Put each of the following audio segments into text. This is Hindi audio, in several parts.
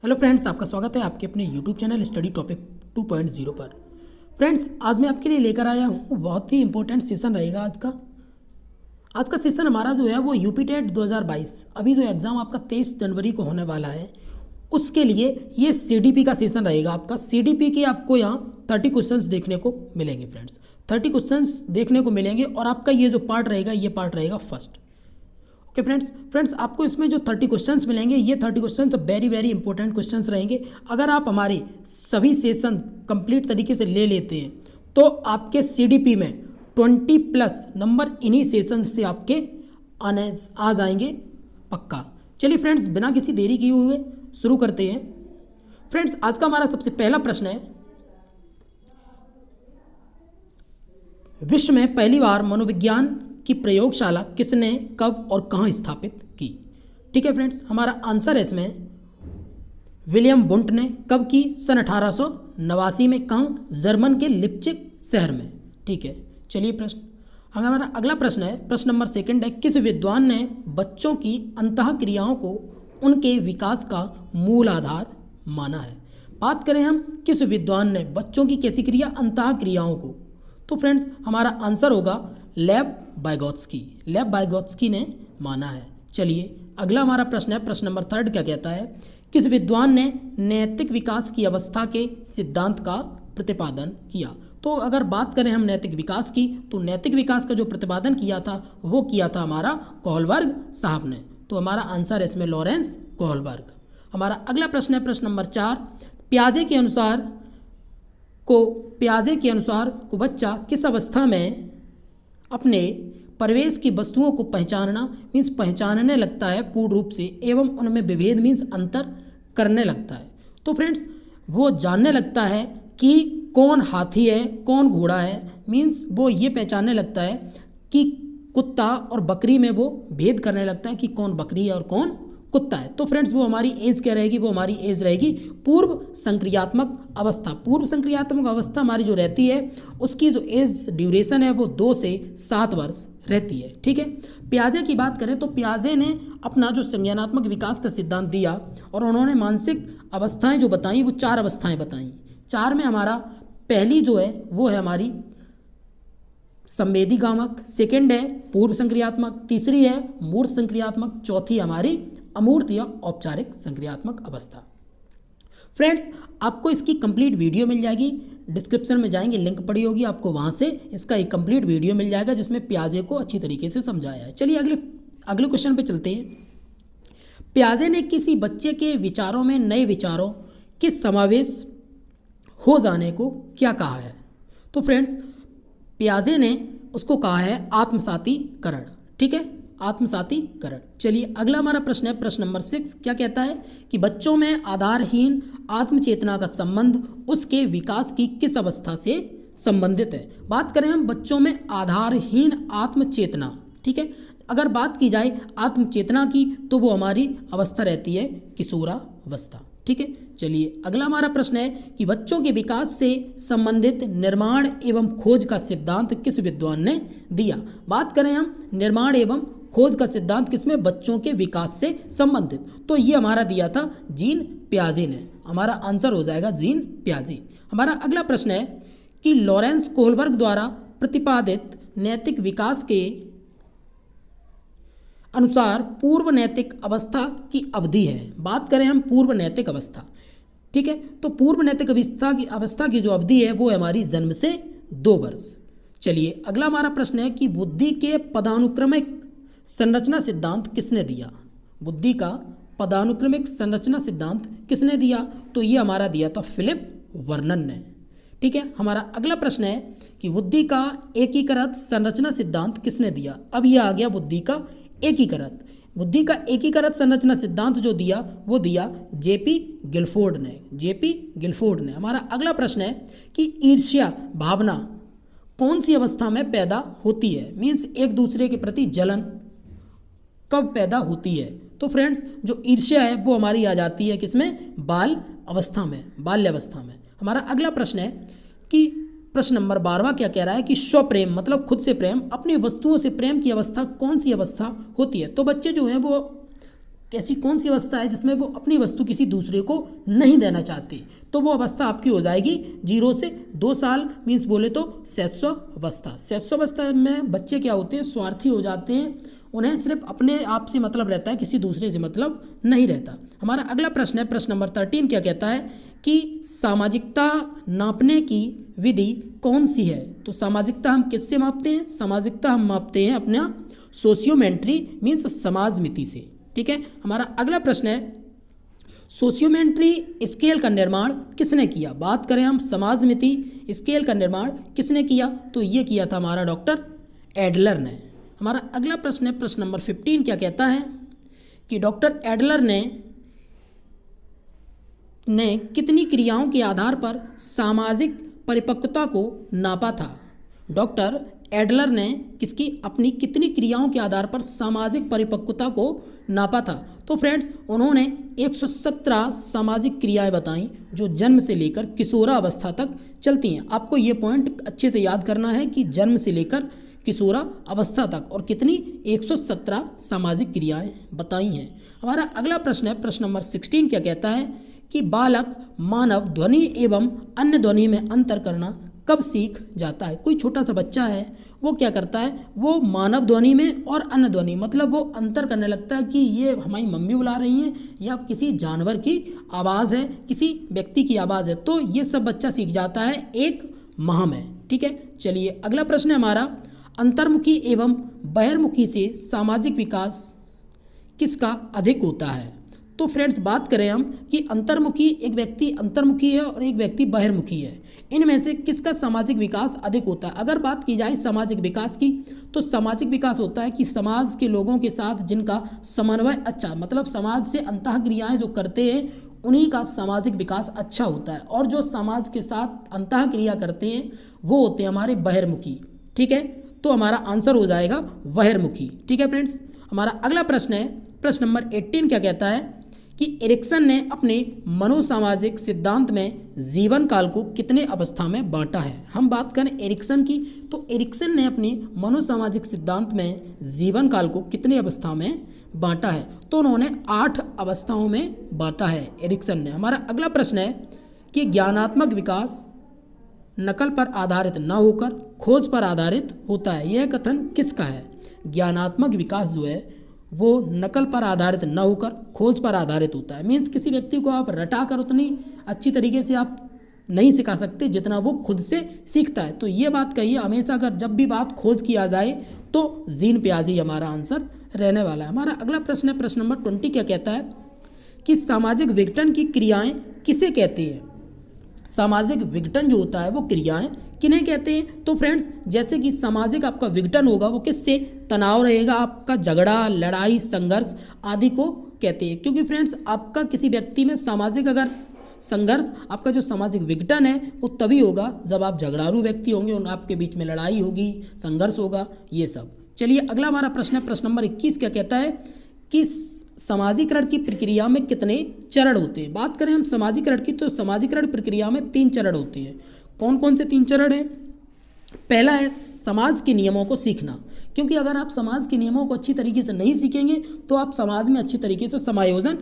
हेलो फ्रेंड्स, आपका स्वागत है आपके अपने यूट्यूब चैनल स्टडी टॉपिक 2.0 पर। फ्रेंड्स, आज मैं आपके लिए लेकर आया हूँ बहुत ही इंपॉर्टेंट सेशन रहेगा आज का सेशन हमारा जो है वो यूपी टेट 2022 अभी जो एग्ज़ाम आपका 23 जनवरी को होने वाला है, उसके लिए ये सीडीपी का सेशन रहेगा। आपका सीडीपी के आपको यहाँ 30 क्वेश्चंस देखने को मिलेंगे। फ्रेंड्स, 30 क्वेश्चंस देखने को मिलेंगे और आपका ये जो पार्ट रहेगा ये पार्ट रहेगा फर्स्ट। ओके फ्रेंड्स, आपको इसमें जो 30 क्वेश्चंस मिलेंगे ये 30 क्वेश्चन तो वेरी इंपॉर्टेंट क्वेश्चंस रहेंगे। अगर आप हमारे सभी सेशन कंप्लीट तरीके से ले लेते हैं तो आपके सीडीपी में 20+ नंबर इन्हीं सेशन से आपके आ जाएंगे पक्का। चलिए फ्रेंड्स, बिना किसी देरी किए हुए शुरू करते हैं। फ्रेंड्स, आज का हमारा सबसे पहला प्रश्न है, विश्व में पहली बार मनोविज्ञान की प्रयोगशाला किसने, कब और कहाँ स्थापित की। ठीक है फ्रेंड्स, हमारा आंसर है इसमें विलियम वुंट ने। कब की? सन 1889 में। कहाँ? जर्मन के लिप्जिग शहर में। ठीक है, चलिए प्रश्न हमारा अगला प्रश्न है, प्रश्न नंबर 2 है, किस विद्वान ने बच्चों की अंतः क्रियाओं को उनके विकास का मूल आधार माना है। बात करें हम किस विद्वान ने बच्चों की कैसी क्रिया, अंतः क्रियाओं को, तो फ्रेंड्स हमारा आंसर होगा लेव बाइगोत्स्की ने माना है। चलिए अगला हमारा प्रश्न है, प्रश्न नंबर 3 क्या कहता है, किस विद्वान ने नैतिक विकास की अवस्था के सिद्धांत का प्रतिपादन किया। तो अगर बात करें हम नैतिक विकास की, तो नैतिक विकास का जो प्रतिपादन किया था वो किया था हमारा कोहलबर्ग साहब ने। तो हमारा आंसर है इसमें लॉरेंस कोहलबर्ग। हमारा अगला प्रश्न है, प्रश्न नंबर 4, पियाजे के अनुसार को बच्चा किस अवस्था में अपने परिवेश की वस्तुओं को पहचानने लगता है पूर्ण रूप से, एवं उनमें विभेद अंतर करने लगता है। तो फ्रेंड्स, वो जानने लगता है कि कौन हाथी है कौन घोड़ा है, वो ये पहचानने लगता है कि कुत्ता और बकरी में वो भेद करने लगता है कि कौन बकरी है और कौन कुत्ता है। तो फ्रेंड्स, वो हमारी एज क्या रहेगी, वो हमारी एज रहेगी पूर्व संक्रियात्मक अवस्था। पूर्व संक्रियात्मक अवस्था हमारी जो रहती है उसकी जो एज ड्यूरेशन है वो 2 से 7 वर्ष रहती है। ठीक है, पियाजे की बात करें तो पियाजे ने अपना जो संज्ञानात्मक विकास का सिद्धांत दिया और उन्होंने मानसिक अवस्थाएं जो बताई वो 4 अवस्थाएं बताई। 4 में हमारा पहली जो है वो है हमारी संवेदीगामक, सेकंड है पूर्व संक्रियात्मक, तीसरी है मूर्त संक्रियात्मक, चौथी हमारी अमूर्त या औपचारिक संक्रियात्मक अवस्था। फ्रेंड्स, आपको इसकी कंप्लीट वीडियो मिल जाएगी, डिस्क्रिप्शन में जाएंगे लिंक पड़ी होगी, आपको वहाँ से इसका एक कंप्लीट वीडियो मिल जाएगा जिसमें पियाजे को अच्छी तरीके से समझाया है। चलिए अगले क्वेश्चन पे चलते हैं। पियाजे ने किसी बच्चे के विचारों में नए विचारों के समावेश हो जाने को क्या कहा है। तो फ्रेंड्स, पियाजे ने उसको कहा है आत्मसातीकरण। ठीक है, आत्मसातीकरण। चलिए अगला हमारा प्रश्न है, प्रश्न नंबर 6 क्या कहता है कि बच्चों में आधारहीन आत्मचेतना का संबंध उसके विकास की किस अवस्था से संबंधित है। बात करें हम बच्चों में आधारहीन आत्मचेतना, ठीक है, अगर बात की जाए आत्मचेतना की तो वो हमारी अवस्था रहती है किशोरावस्था। ठीक है, चलिए अगला हमारा प्रश्न है कि बच्चों के विकास से संबंधित निर्माण एवं खोज का सिद्धांत किस विद्वान ने दिया। बात करें हम निर्माण एवं खोज का सिद्धांत किसमें, बच्चों के विकास से संबंधित, तो ये हमारा दिया था जीन पियाजे ने। हमारा आंसर हो जाएगा जीन पियाजे। हमारा अगला प्रश्न है कि लॉरेंस कोहलबर्ग द्वारा प्रतिपादित नैतिक विकास के अनुसार पूर्व नैतिक अवस्था की अवधि है। बात करें हम पूर्व नैतिक अवस्था, ठीक है, तो पूर्व नैतिक अवस्था की जो अवधि है वो है हमारी जन्म से 2 वर्ष। चलिए अगला हमारा प्रश्न है कि बुद्धि के पदानुक्रमिक संरचना सिद्धांत किसने दिया। बुद्धि का पदानुक्रमिक संरचना सिद्धांत किसने दिया, तो ये हमारा दिया था फिलिप वर्नन ने। ठीक है, हमारा अगला प्रश्न है कि बुद्धि का एकीकृत संरचना सिद्धांत किसने दिया। अब ये आ गया बुद्धि का एकीकृत संरचना सिद्धांत जो दिया वो दिया जेपी गिलफोर्ड ने। हमारा अगला प्रश्न है कि ईर्ष्या भावना कौन सी अवस्था में पैदा होती है, एक दूसरे के प्रति जलन कब पैदा होती है। तो फ्रेंड्स, जो ईर्ष्या है वो हमारी आ जाती है किसमें, बाल्यावस्था में। हमारा अगला प्रश्न है कि प्रश्न नंबर 12 क्या कह रहा है कि स्वप्रेम मतलब खुद से प्रेम, अपनी वस्तुओं से प्रेम की अवस्था कौन सी अवस्था होती है। तो बच्चे जो हैं वो कैसी कौन सी अवस्था है जिसमें वो अपनी वस्तु किसी दूसरे को नहीं देना चाहते, तो वो अवस्था आपकी हो जाएगी 0 से 2 साल, मीन्स बोले तो शैशव अवस्था। शैशव अवस्था में बच्चे क्या होते हैं, स्वार्थी हो जाते हैं, उन्हें सिर्फ अपने आप से मतलब रहता है, किसी दूसरे से मतलब नहीं रहता। हमारा अगला प्रश्न है, प्रश्न नंबर 13 क्या कहता है कि सामाजिकता नापने की विधि कौन सी है। तो सामाजिकता हम किससे मापते हैं, सामाजिकता हम मापते हैं अपना सोशियोमेट्री मीन्स समाज मिति से। ठीक है, हमारा अगला प्रश्न है सोशियोमेट्री स्केल का निर्माण किसने किया। बात करें हम समाज मिति स्केल का निर्माण किसने किया, तो ये किया था हमारा डॉक्टर एडलर ने। हमारा अगला प्रश्न है, प्रश्न नंबर 15 क्या कहता है कि डॉक्टर एडलर ने कितनी क्रियाओं के आधार पर सामाजिक परिपक्वता को नापा था। डॉक्टर एडलर ने अपनी कितनी क्रियाओं के आधार पर सामाजिक परिपक्वता को नापा था। तो फ्रेंड्स उन्होंने 117 सामाजिक क्रियाएं बताई जो जन्म से लेकर किशोरावस्था तक चलती हैं। आपको ये पॉइंट अच्छे से याद करना है कि जन्म से लेकर किशोरा अवस्था तक और कितनी 117 सामाजिक क्रियाएं बताई हैं। हमारा अगला प्रश्न है, प्रश्न नंबर 16 क्या कहता है कि बालक मानव ध्वनि एवं अन्य ध्वनि में अंतर करना कब सीख जाता है। कोई छोटा सा बच्चा है, वो क्या करता है, वो मानव ध्वनि में और अन्य ध्वनि मतलब वो अंतर करने लगता है कि ये हमारी मम्मी बुला रही हैं या किसी जानवर की आवाज़ है, किसी व्यक्ति की आवाज़ है। तो ये सब बच्चा सीख जाता है 1 माह में। ठीक है, चलिए अगला प्रश्न है हमारा, अंतर्मुखी एवं बहिर्मुखी से सामाजिक विकास किसका अधिक होता है। तो फ्रेंड्स बात करें हम कि अंतर्मुखी, एक व्यक्ति अंतर्मुखी है और एक व्यक्ति बहिर्मुखी है, इनमें से किसका सामाजिक विकास अधिक होता है। अगर बात की जाए सामाजिक विकास की, तो सामाजिक विकास होता है कि समाज के लोगों के साथ जिनका समन्वय अच्छा, मतलब समाज से अंतःक्रियाएं जो करते हैं उन्हीं का सामाजिक विकास अच्छा होता है, और जो समाज के साथ अंतःक्रिया करते हैं वो होते हैं हमारे बहिर्मुखी। ठीक है, तो हमारा आंसर हो जाएगा बहिर्मुखी। ठीक है फ्रेंड्स, हमारा अगला प्रश्न है, प्रश्न नंबर 18 क्या कहता है कि एरिक्सन ने अपने मनोसामाजिक सिद्धांत में जीवन काल को कितने अवस्था में बांटा है। हम बात करें एरिक्सन की, तो एरिक्सन ने अपने मनोसामाजिक सिद्धांत में जीवन काल को कितने अवस्था में बांटा है, तो उन्होंने 8 अवस्थाओं में बांटा है एरिक्सन ने। हमारा अगला प्रश्न है कि ज्ञानात्मक विकास नकल पर आधारित न होकर खोज पर आधारित होता है, यह कथन किसका है। ज्ञानात्मक विकास जो है वो नकल पर आधारित न होकर खोज पर आधारित होता है। मीन्स किसी व्यक्ति को आप रटा कर उतनी अच्छी तरीके से आप नहीं सिखा सकते जितना वो खुद से सीखता है। तो ये बात कहिए हमेशा, अगर जब भी बात खोज किया जाए तो जीन प्याजी हमारा आंसर रहने वाला है। हमारा अगला प्रश्न है, प्रश्न नंबर 20 क्या कहता है कि सामाजिक विघटन की क्रियाएं किसे कहते हैं। सामाजिक विघटन जो होता है वो क्रियाएं किन्हें कहते हैं। तो फ्रेंड्स जैसे कि सामाजिक आपका विघटन होगा वो किससे, तनाव रहेगा, आपका झगड़ा, लड़ाई, संघर्ष आदि को कहते हैं। क्योंकि फ्रेंड्स आपका किसी व्यक्ति में सामाजिक अगर संघर्ष, आपका जो सामाजिक विघटन है वो तभी होगा जब आप झगड़ालू व्यक्ति होंगे और आपके बीच में लड़ाई होगी, संघर्ष होगा, ये सब। चलिए अगला हमारा प्रश्न है, प्रश्न नंबर 21 क्या कहता है कि समाजीकरण की प्रक्रिया में कितने चरण होते हैं। बात करें हम समाजीकरण की, तो समाजीकरण प्रक्रिया में 3 चरण होते हैं। कौन कौन से 3 चरण हैं। पहला है समाज के नियमों को सीखना, क्योंकि अगर आप समाज के नियमों को अच्छी तरीके से नहीं सीखेंगे तो आप समाज में अच्छी तरीके से समायोजन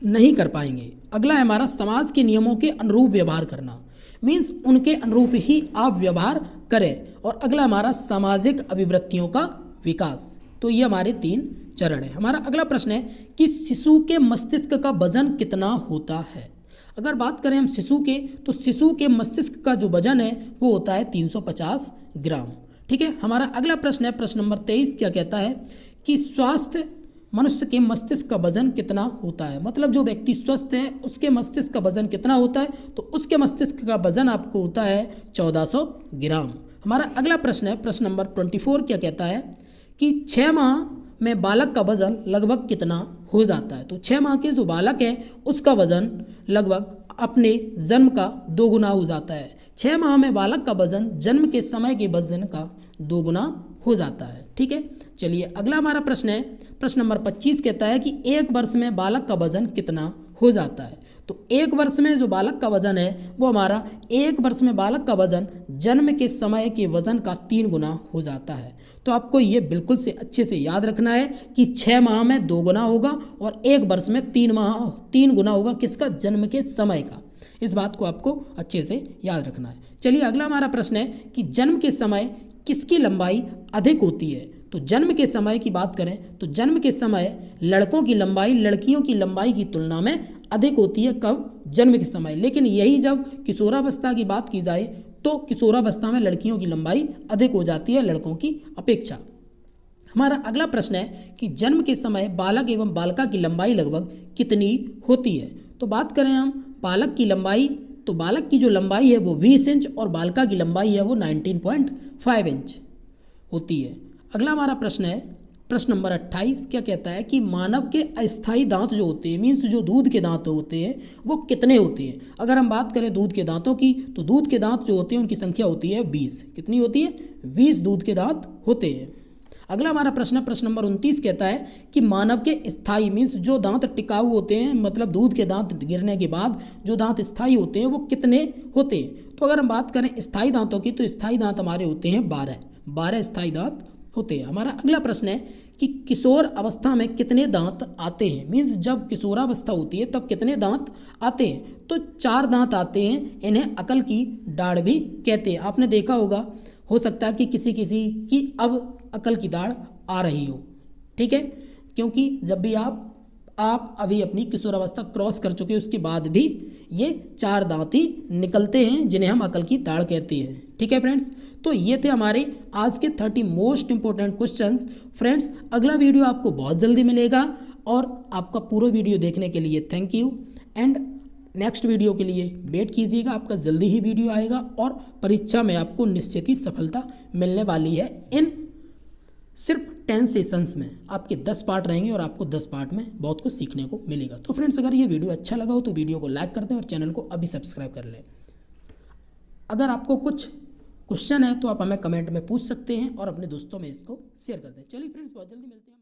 नहीं कर पाएंगे। अगला है हमारा समाज के नियमों के अनुरूप व्यवहार करना, मीन्स उनके अनुरूप ही आप व्यवहार करें। और अगला हमारा सामाजिक अभिवृत्तियों का विकास। तो ये हमारे 3 चरण है। हमारा अगला प्रश्न है कि शिशु के मस्तिष्क का वजन कितना होता है। अगर बात करें हम शिशु के, तो शिशु के मस्तिष्क का जो वजन है वो होता है 350 ग्राम। ठीक है, हमारा अगला प्रश्न है, प्रश्न नंबर 23 क्या कहता है कि स्वस्थ मनुष्य के मस्तिष्क का वजन कितना होता है। मतलब जो व्यक्ति स्वस्थ है उसके मस्तिष्क का वजन कितना होता है, तो उसके मस्तिष्क का वजन आपको होता है 1400 ग्राम। हमारा अगला प्रश्न है, प्रश्न नंबर 24 क्या कहता है कि 6 माह में बालक का वजन लगभग कितना हो जाता है। तो 6 माह के जो बालक है उसका वजन लगभग अपने जन्म का 2 गुना हो जाता है। 6 माह में बालक का वजन जन्म के समय के वजन का 2 गुना हो जाता है। ठीक है, चलिए अगला हमारा प्रश्न है, प्रश्न नंबर 25 कहता है कि 1 वर्ष में बालक का वजन कितना हो जाता है। तो 1 वर्ष में जो बालक का वजन है वो हमारा 1 वर्ष में बालक का वजन जन्म के समय के वजन का 3 गुना हो जाता है। तो आपको ये बिल्कुल से अच्छे से याद रखना है कि 6 माह में 2 गुना होगा और 1 वर्ष में 3 गुना होगा किसका, जन्म के समय का। इस बात को आपको अच्छे से याद रखना है। चलिए अगला हमारा प्रश्न है कि जन्म के समय किसकी लंबाई अधिक होती है। तो जन्म के समय की बात करें तो जन्म के समय लड़कों की लंबाई लड़कियों की लंबाई की तुलना में अधिक होती है। कब, जन्म के समय। लेकिन यही जब किशोरावस्था की बात की जाए तो किशोरावस्था में लड़कियों की लंबाई अधिक हो जाती है लड़कों की अपेक्षा। हमारा अगला प्रश्न है कि जन्म के समय बालक एवं बालिका की लंबाई लगभग कितनी होती है। तो बात करें हम बालक की लंबाई, तो बालक की जो लंबाई है वो 20 इंच और बालिका की लंबाई है वो 19.5 इंच होती है। अगला हमारा प्रश्न है प्रश्न नंबर 28, क्या कहता है कि मानव के अस्थायी दांत जो होते हैं, मीन्स जो दूध के दांत होते हैं वो कितने होते हैं। अगर हम बात करें दूध के दांतों की तो दूध के दांत जो होते हैं उनकी संख्या होती है 20। कितनी होती है, 20 दूध के दांत होते हैं। अगला हमारा प्रश्न प्रश्न नंबर 29 कहता है कि मानव के स्थायी मीन्स जो दांत टिकाऊ होते हैं, मतलब दूध के दांत गिरने के बाद जो दांत स्थायी होते हैं वो कितने होते हैं। तो अगर हम बात करें स्थायी दांतों की तो स्थायी दांत हमारे होते हैं 12 स्थायी दांत होते हैं। हमारा अगला प्रश्न है कि किशोर अवस्था में कितने दांत आते हैं, मीन्स जब किशोरावस्था होती है तब कितने दांत आते हैं। तो 4 दांत आते हैं, इन्हें अकल की दाढ़ भी कहते हैं। आपने देखा होगा, हो सकता है कि किसी की अब अकल की दाढ़ आ रही हो, ठीक है, क्योंकि जब भी आप अभी अपनी किशोरावस्था क्रॉस कर चुके उसके बाद भी ये 4 दांत ही निकलते हैं जिन्हें हम अकल की दाढ़ कहते हैं। ठीक है फ्रेंड्स, तो ये थे हमारे आज के 30 मोस्ट इंपॉर्टेंट क्वेश्चंस। फ्रेंड्स अगला वीडियो आपको बहुत जल्दी मिलेगा और आपका पूरा वीडियो देखने के लिए thank you and next video के लिए वेट कीजिएगा, आपका जल्दी ही वीडियो आएगा और परीक्षा में आपको निश्चित ही सफलता मिलने वाली है। इन सिर्फ 10 सेशंस में आपके 10 पार्ट रहेंगे और आपको 10 पार्ट में बहुत कुछ सीखने को मिलेगा। तो फ्रेंड्स अगर ये वीडियो अच्छा लगा हो तो वीडियो को लाइक कर दें और चैनल को अभी सब्सक्राइब कर लें। अगर आपको कुछ क्वेश्चन है तो आप हमें कमेंट में पूछ सकते हैं और अपने दोस्तों में इसको शेयर कर दें। चलिए फ्रेंड्स बहुत जल्दी मिलते हैं।